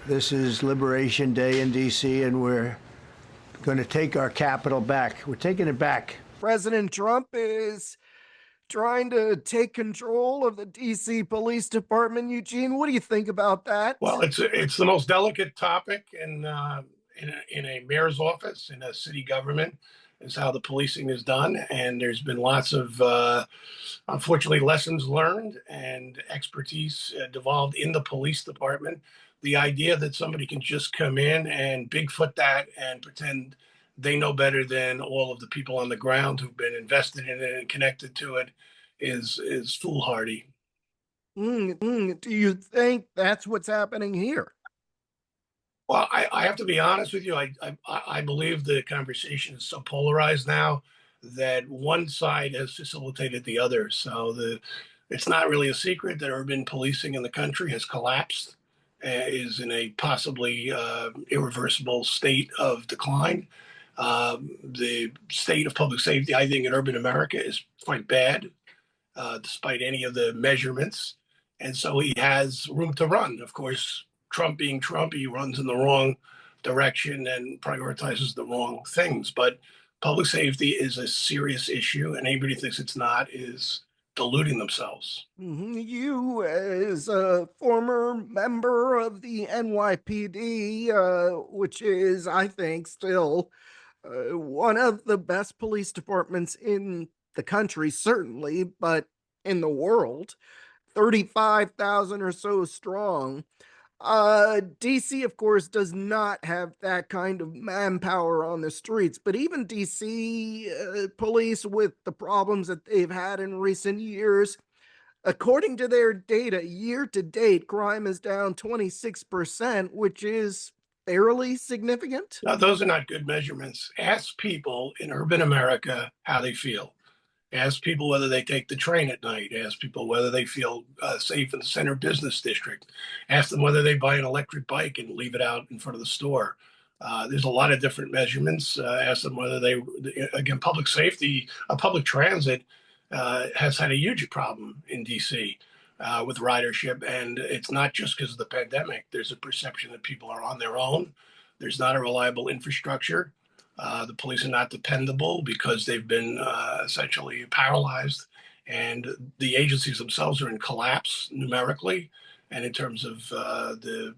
This is Liberation Day in D.C., and we're going to take our capital back. We're taking it back. President Trump is trying to take control of the D.C. Police Department. Eugene, what do you think about that? Well, it's the most delicate topic in a mayor's office in a city government is how the policing is done, and there's been lots of unfortunately lessons learned and expertise devolved in the police department. The idea that somebody can just come in and Bigfoot that and pretend they know better than all of the people on the ground who've been invested in it and connected to it is foolhardy. Do you think that's what's happening here? Well, I have to be honest with you. I believe the conversation is so polarized now that one side has facilitated the other. So it's not really a secret that urban policing in the country has collapsed, is in a possibly irreversible state of decline. The state of public safety, I think, in urban America is quite bad, despite any of the measurements. And so he has room to run. Of course, Trump being Trump, he runs in the wrong direction and prioritizes the wrong things. But public safety is a serious issue, and anybody who thinks it's not is deluding themselves. You, as a former member of the NYPD, which is, I think, still one of the best police departments in the country, certainly, but in the world, 35,000 or so strong. DC, of course, does not have that kind of manpower on the streets, but even DC police, with the problems that they've had in recent years, according to their data, year to date, crime is down 26%, which is fairly significant. Now, those are not good measurements. Ask people in urban America how they feel. Ask people whether they take the train at night. Ask people whether they feel safe in the center business district. Ask them whether they buy an electric bike and leave it out in front of the store. There's a lot of different measurements. Ask them whether again, public safety, public transit has had a huge problem in DC with ridership. And it's not just because of the pandemic. There's a perception that people are on their own. There's not a reliable infrastructure. The police are not dependable because they've been essentially paralyzed, and the agencies themselves are in collapse numerically and in terms of the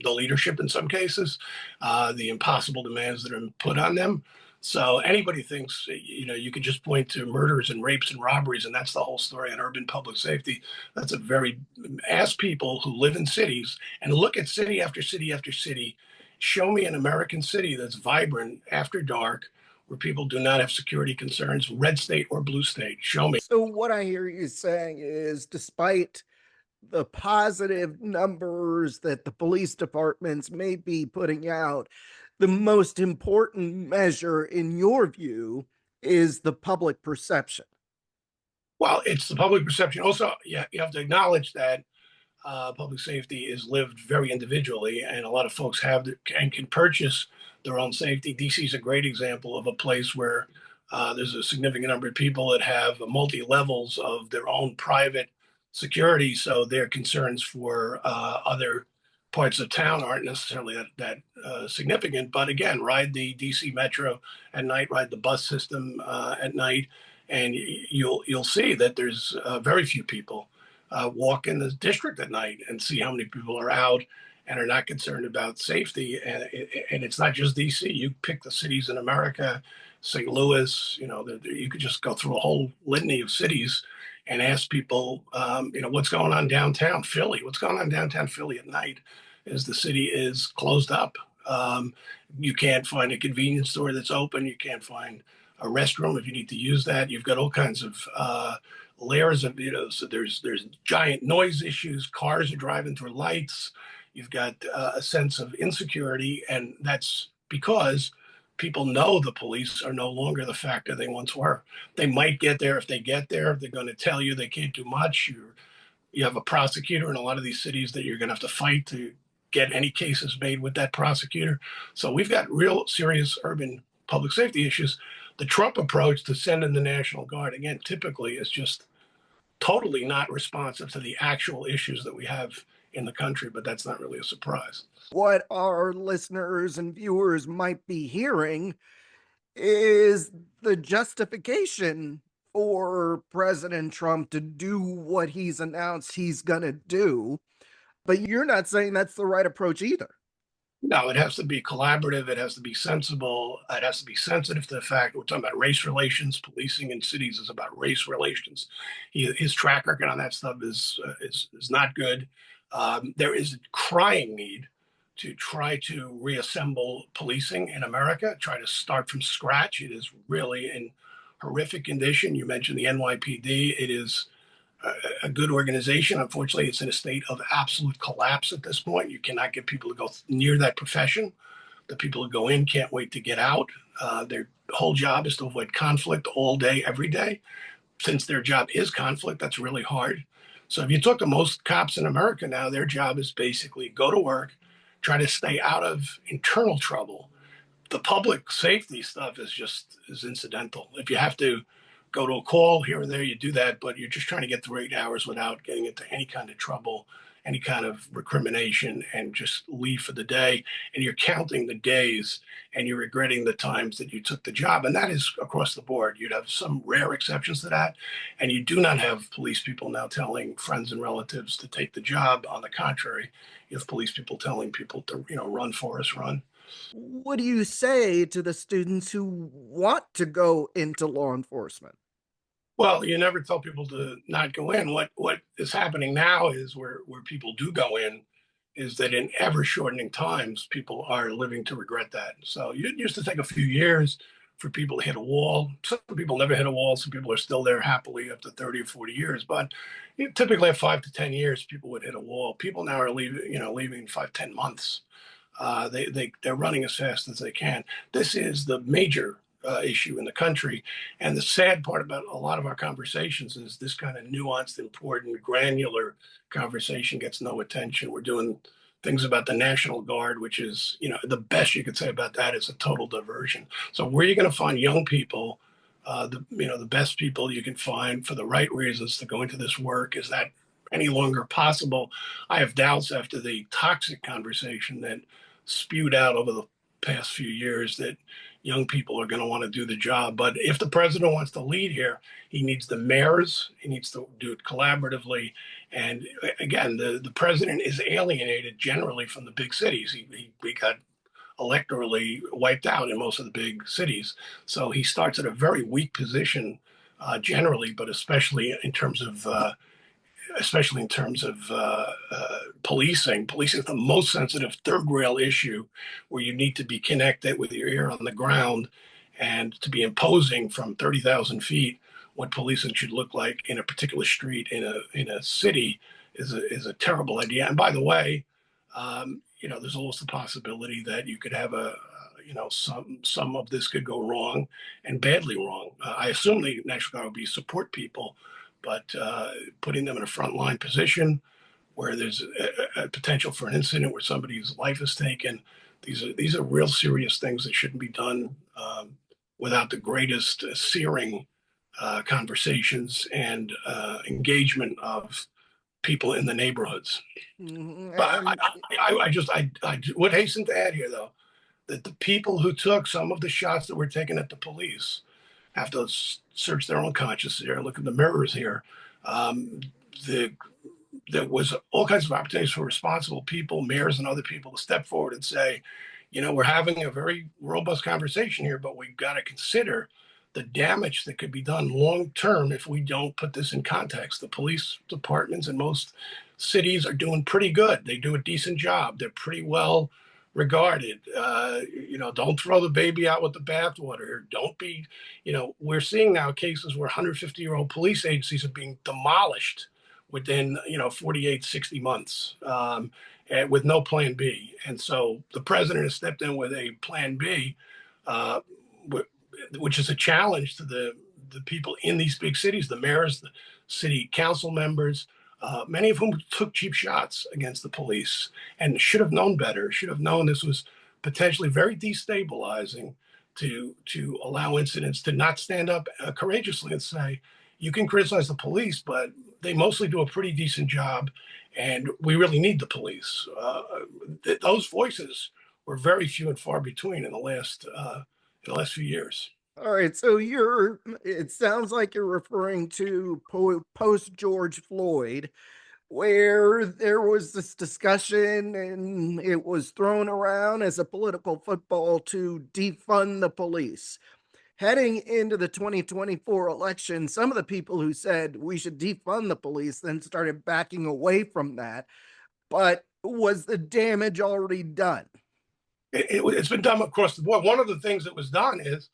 leadership in some cases, the impossible demands that are put on them. So anybody thinks, you can just point to murders and rapes and robberies, and that's the whole story on urban public safety. Ask people who live in cities and look at city after city after city. Show me an American city that's vibrant after dark, where people do not have security concerns, red state or blue state. Show me. So what I hear you saying is, despite the positive numbers that the police departments may be putting out, the most important measure, in your view, is the public perception. Well, it's the public perception. Also, you have to acknowledge that public safety is lived very individually, and a lot of folks have and can purchase their own safety. DC is a great example of a place where there's a significant number of people that have multi levels of their own private security, so their concerns for other parts of town aren't necessarily that significant. But again, ride the DC Metro at night, ride the bus system at night, and you'll see that there's very few people walk in the district at night and see how many people are out and are not concerned about safety. And it's not just DC. You pick the cities in America, St. Louis, you could just go through a whole litany of cities and ask people, what's going on downtown Philly? What's going on downtown Philly at night as the city is closed up? You can't find a convenience store that's open. You can't find a restroom if you need to use that. You've got all kinds of layers of, so there's giant noise issues. Cars are driving through lights. You've got a sense of insecurity, and that's because people know the police are no longer the factor they once were. They might get there. If they get there, they're going to tell you they can't do much. You have a prosecutor in a lot of these cities that you're going to have to fight to get any cases made with that prosecutor. So we've got real serious urban public safety issues. The Trump approach to send in the National Guard, again, typically is just totally not responsive to the actual issues that we have in the country, but that's not really a surprise. What our listeners and viewers might be hearing is the justification for President Trump to do what he's announced he's going to do. But you're not saying that's the right approach either. No, it has to be collaborative. It has to be sensible. It has to be sensitive to the fact we're talking about race relations. Policing in cities is about race relations. His track record on that stuff is not good. There is a crying need to try to reassemble policing in America. Try to start from scratch. It is really in horrific condition. You mentioned the NYPD. It is a good organization. Unfortunately, it's in a state of absolute collapse at this point. You cannot get people to go near that profession. The people who go in can't wait to get out. Their whole job is to avoid conflict all day, every day. Since their job is conflict, that's really hard. So if you talk to most cops in America now, their job is basically go to work, try to stay out of internal trouble. The public safety stuff is incidental. If you have to go to a call here and there, you do that, but you're just trying to get through 8 hours without getting into any kind of trouble, any kind of recrimination, and just leave for the day. And you're counting the days and you're regretting the times that you took the job. And that is across the board. You'd have some rare exceptions to that. And you do not have police people now telling friends and relatives to take the job. On the contrary, you have police people telling people to, run, Forrest, run. What do you say to the students who want to go into law enforcement? Well, you never tell people to not go in. What is happening now is where people do go in is that in ever shortening times, people are living to regret that. So it used to take a few years for people to hit a wall. Some people never hit a wall. Some people are still there happily up to 30 or 40 years. But typically at 5 to 10 years, people would hit a wall. People now are leaving 5, 10 months. They're running as fast as they can. This is the major issue in the country. And the sad part about a lot of our conversations is this kind of nuanced, important, granular conversation gets no attention. We're doing things about the National Guard, which is, the best you could say about that is a total diversion. So where are you going to find young people, the best people you can find for the right reasons to go into this work? Is that any longer possible? I have doubts after the toxic conversation that spewed out over the past few years that young people are going to want to do the job. But if the president wants to lead here, he needs the mayors. He needs to do it collaboratively. And again, the president is alienated generally from the big cities. He got electorally wiped out in most of the big cities. So he starts at a very weak position generally, but especially in terms of policing. Policing is the most sensitive third rail issue where you need to be connected with your ear on the ground and to be imposing from 30,000 feet what policing should look like in a particular street in a city is a terrible idea. And by the way, there's always the possibility that you could have some of this could go wrong and badly wrong. I assume the National Guard will be support people, but putting them in a frontline position where there's a potential for an incident where somebody's life is taken, these are real serious things that shouldn't be done without the greatest searing conversations and engagement of people in the neighborhoods. But I would hasten to add here, though, that the people who took some of the shots that were taken at the police have to search their own conscience here, look in the mirrors here. There was all kinds of opportunities for responsible people, mayors and other people, to step forward and say, we're having a very robust conversation here, but we've got to consider the damage that could be done long term if we don't put this in context. The police departments in most cities are doing pretty good. They do a decent job. They're pretty well regarded. Don't throw the baby out with the bathwater. Don't be, we're seeing now cases where 150-year-old police agencies are being demolished within, 48, 60 months and with no plan B. And so the president has stepped in with a plan B, which is a challenge to the people in these big cities, the mayors, the city council members, many of whom took cheap shots against the police and should have known better, should have known this was potentially very destabilizing to allow incidents to not stand up courageously and say, you can criticize the police, but they mostly do a pretty decent job. and we really need the police. Those voices were very few and far between in the last few years. All right, so it sounds like you're referring to post George Floyd, where there was this discussion and it was thrown around as a political football to defund the police. Heading into the 2024 election, some of the people who said we should defund the police then started backing away from that. But was the damage already done? It's been done across the board. One of the things that was done is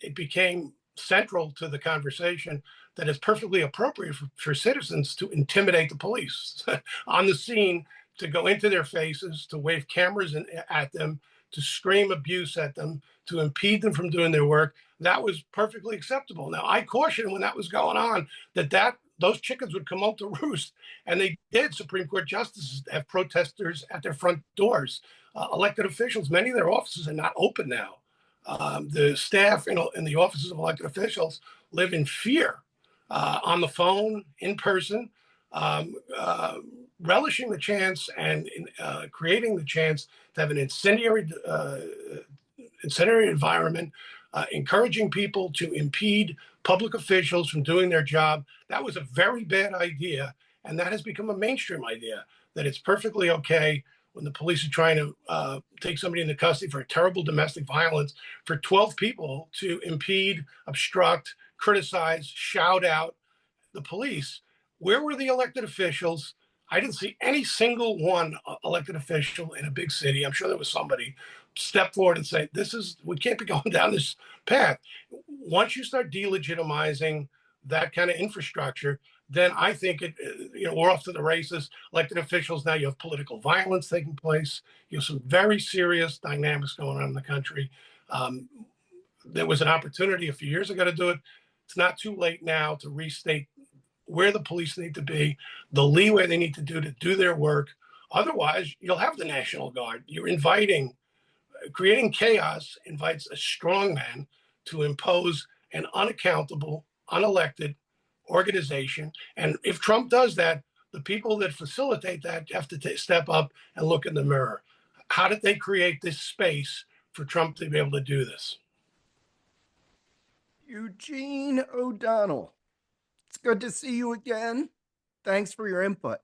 it became central to the conversation that it's perfectly appropriate for citizens to intimidate the police on the scene, to go into their faces, to wave cameras at them, to scream abuse at them, to impede them from doing their work. That was perfectly acceptable. Now, I cautioned when that was going on that those chickens would come home to roost, and they did. Supreme Court justices have protesters at their front doors. Elected officials, many of their offices are not open now. The staff in the offices of elected officials live in fear, on the phone, in person, um, relishing the chance and creating the chance to have an incendiary environment, encouraging people to impede public officials from doing their job. That was a very bad idea, and that has become a mainstream idea, that it's perfectly okay when the police are trying to take somebody into custody for a terrible domestic violence, for 12 people to impede, obstruct, criticize, shout out the police. Where were the elected officials? I didn't see any single one elected official in a big city. I'm sure there was somebody step forward and say, we can't be going down this path. Once you start delegitimizing that kind of infrastructure, then I think we're off to the races. Elected officials, now you have political violence taking place. You have some very serious dynamics going on in the country. There was an opportunity a few years ago to do it. It's not too late now to restate where the police need to be, the leeway they need to do their work. Otherwise, you'll have the National Guard. Creating chaos invites a strong man to impose an unaccountable, unelected organization. And if Trump does that, the people that facilitate that have to step up and look in the mirror. How did they create this space for Trump to be able to do this? Eugene O'Donnell, it's good to see you again. Thanks for your input.